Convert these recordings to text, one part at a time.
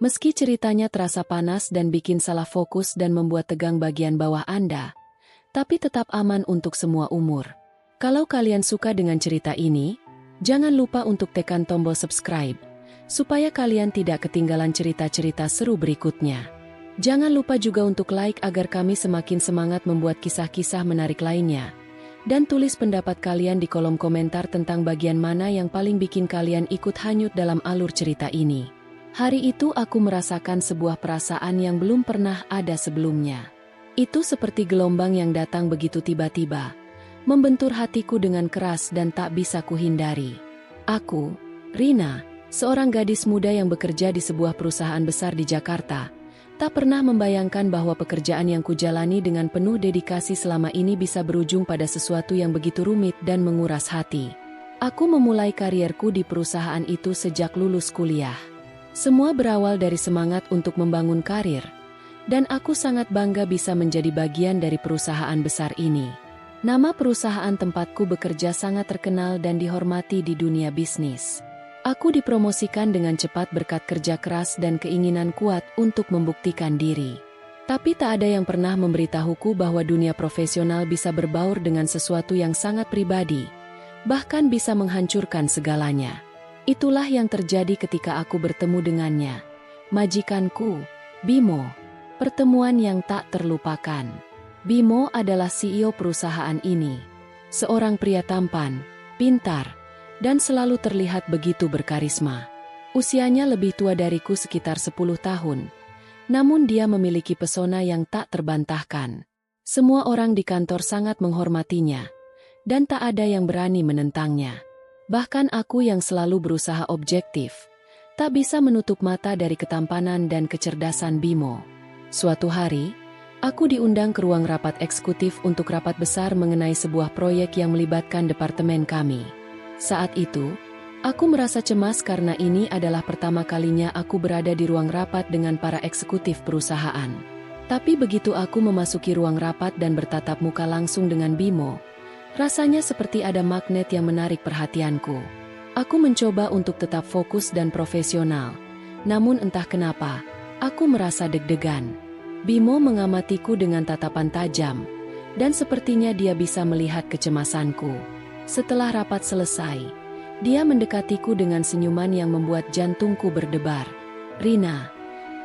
Meski ceritanya terasa panas dan bikin salah fokus dan membuat tegang bagian bawah Anda, tapi tetap aman untuk semua umur. Kalau kalian suka dengan cerita ini, jangan lupa untuk tekan tombol subscribe, supaya kalian tidak ketinggalan cerita-cerita seru berikutnya. Jangan lupa juga untuk like agar kami semakin semangat membuat kisah-kisah menarik lainnya. Dan tulis pendapat kalian di kolom komentar tentang bagian mana yang paling bikin kalian ikut hanyut dalam alur cerita ini. Hari itu aku merasakan sebuah perasaan yang belum pernah ada sebelumnya. Itu seperti gelombang yang datang begitu tiba-tiba, membentur hatiku dengan keras dan tak bisa kuhindari. Aku, Rina, seorang gadis muda yang bekerja di sebuah perusahaan besar di Jakarta, tak pernah membayangkan bahwa pekerjaan yang kujalani dengan penuh dedikasi selama ini bisa berujung pada sesuatu yang begitu rumit dan menguras hati. Aku memulai karierku di perusahaan itu sejak lulus kuliah. Semua berawal dari semangat untuk membangun karir, dan aku sangat bangga bisa menjadi bagian dari perusahaan besar ini. Nama perusahaan tempatku bekerja sangat terkenal dan dihormati di dunia bisnis. Aku dipromosikan dengan cepat berkat kerja keras dan keinginan kuat untuk membuktikan diri. Tapi tak ada yang pernah memberitahuku bahwa dunia profesional bisa berbaur dengan sesuatu yang sangat pribadi, bahkan bisa menghancurkan segalanya. Itulah yang terjadi ketika aku bertemu dengannya, majikanku, Bimo. Pertemuan yang tak terlupakan. Bimo adalah CEO perusahaan ini. Seorang pria tampan, pintar, dan selalu terlihat begitu berkarisma. Usianya lebih tua dariku sekitar 10 tahun. Namun dia memiliki pesona yang tak terbantahkan. Semua orang di kantor sangat menghormatinya, dan tak ada yang berani menentangnya. Bahkan aku yang selalu berusaha objektif, tak bisa menutup mata dari ketampanan dan kecerdasan Bimo. Suatu hari, aku diundang ke ruang rapat eksekutif untuk rapat besar mengenai sebuah proyek yang melibatkan departemen kami. Saat itu, aku merasa cemas karena ini adalah pertama kalinya aku berada di ruang rapat dengan para eksekutif perusahaan. Tapi begitu aku memasuki ruang rapat dan bertatap muka langsung dengan Bimo, rasanya seperti ada magnet yang menarik perhatianku. Aku mencoba untuk tetap fokus dan profesional, namun entah kenapa, aku merasa deg-degan. Bimo mengamatiku dengan tatapan tajam, dan sepertinya dia bisa melihat kecemasanku. Setelah rapat selesai, dia mendekatiku dengan senyuman yang membuat jantungku berdebar. "Rina,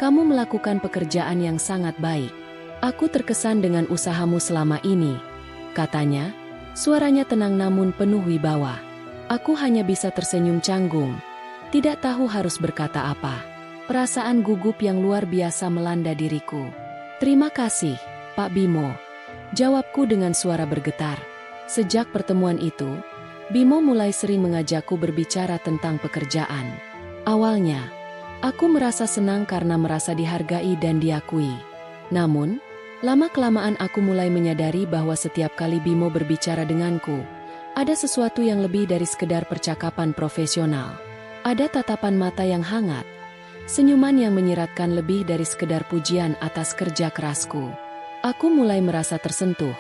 kamu melakukan pekerjaan yang sangat baik. Aku terkesan dengan usahamu selama ini," katanya. Suaranya tenang namun penuh wibawa. Aku hanya bisa tersenyum canggung, tidak tahu harus berkata apa. Perasaan gugup yang luar biasa melanda diriku. "Terima kasih, Pak Bimo," jawabku dengan suara bergetar. Sejak pertemuan itu, Bimo mulai sering mengajakku berbicara tentang pekerjaan. Awalnya, aku merasa senang karena merasa dihargai dan diakui. Namun, lama-kelamaan aku mulai menyadari bahwa setiap kali Bimo berbicara denganku, ada sesuatu yang lebih dari sekedar percakapan profesional. Ada tatapan mata yang hangat, senyuman yang menyiratkan lebih dari sekedar pujian atas kerja kerasku. Aku mulai merasa tersentuh,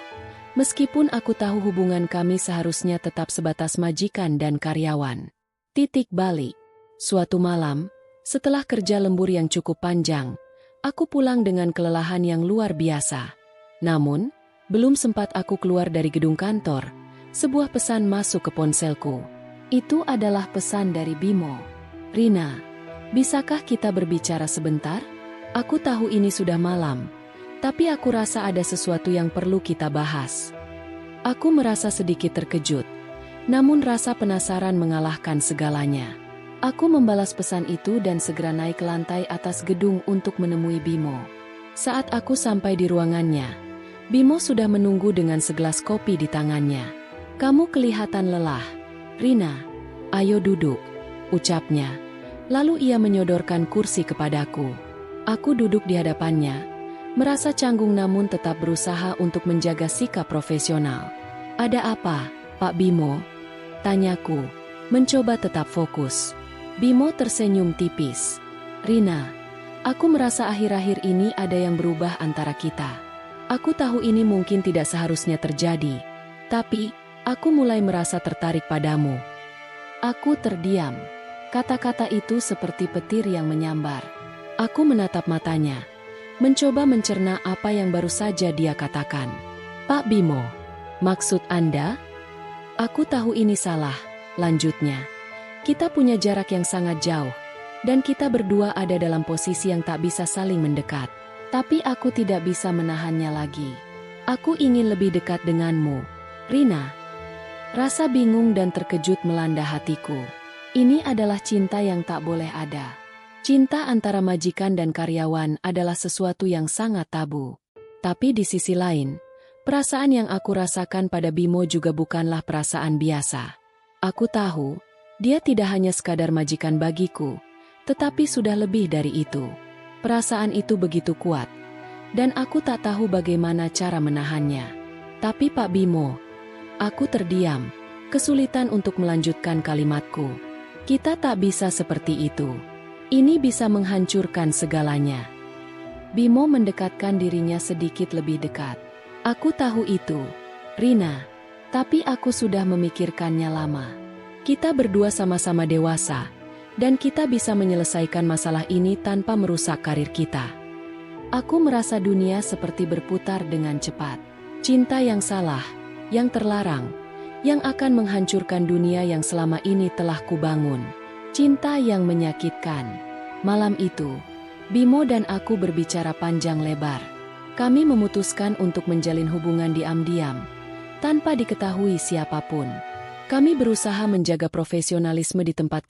meskipun aku tahu hubungan kami seharusnya tetap sebatas majikan dan karyawan. Titik balik. Suatu malam, setelah kerja lembur yang cukup panjang, aku pulang dengan kelelahan yang luar biasa. Namun, belum sempat aku keluar dari gedung kantor, sebuah pesan masuk ke ponselku. Itu adalah pesan dari Bimo. "Rina, bisakah kita berbicara sebentar? Aku tahu ini sudah malam, tapi aku rasa ada sesuatu yang perlu kita bahas." Aku merasa sedikit terkejut, namun rasa penasaran mengalahkan segalanya. Aku membalas pesan itu dan segera naik ke lantai atas gedung untuk menemui Bimo. Saat aku sampai di ruangannya, Bimo sudah menunggu dengan segelas kopi di tangannya. "Kamu kelihatan lelah, Rina. Ayo duduk," ucapnya. Lalu ia menyodorkan kursi kepadaku. Aku duduk di hadapannya, merasa canggung namun tetap berusaha untuk menjaga sikap profesional. "Ada apa, Pak Bimo?" tanyaku, mencoba tetap fokus. Bimo tersenyum tipis. "Rina, aku merasa akhir-akhir ini ada yang berubah antara kita. Aku tahu ini mungkin tidak seharusnya terjadi, tapi aku mulai merasa tertarik padamu." Aku terdiam. Kata-kata itu seperti petir yang menyambar. Aku menatap matanya, mencoba mencerna apa yang baru saja dia katakan. Pak Bimo, maksud Anda? Aku tahu ini salah, lanjutnya. Kita punya jarak yang sangat jauh, dan kita berdua ada dalam posisi yang tak bisa saling mendekat. Tapi aku tidak bisa menahannya lagi. Aku ingin lebih dekat denganmu, Rina. Rasa bingung dan terkejut melanda hatiku. Ini adalah cinta yang tak boleh ada. Cinta antara majikan dan karyawan adalah sesuatu yang sangat tabu. Tapi di sisi lain, perasaan yang aku rasakan pada Bimo juga bukanlah perasaan biasa. Aku tahu, dia tidak hanya sekadar majikan bagiku, tetapi sudah lebih dari itu. Perasaan itu begitu kuat, dan aku tak tahu bagaimana cara menahannya. Tapi Pak Bimo, aku terdiam, kesulitan untuk melanjutkan kalimatku. Kita tak bisa seperti itu. Ini bisa menghancurkan segalanya. Bimo mendekatkan dirinya sedikit lebih dekat. Aku tahu itu, Rina, tapi aku sudah memikirkannya lama. Kita berdua sama-sama dewasa, dan kita bisa menyelesaikan masalah ini tanpa merusak karir kita. Aku merasa dunia seperti berputar dengan cepat. Cinta yang salah, yang terlarang, yang akan menghancurkan dunia yang selama ini telah kubangun. Cinta yang menyakitkan. Malam itu, Bimo dan aku berbicara panjang lebar. Kami memutuskan untuk menjalin hubungan diam-diam, tanpa diketahui siapapun. Kami berusaha menjaga profesionalisme di tempat kerja.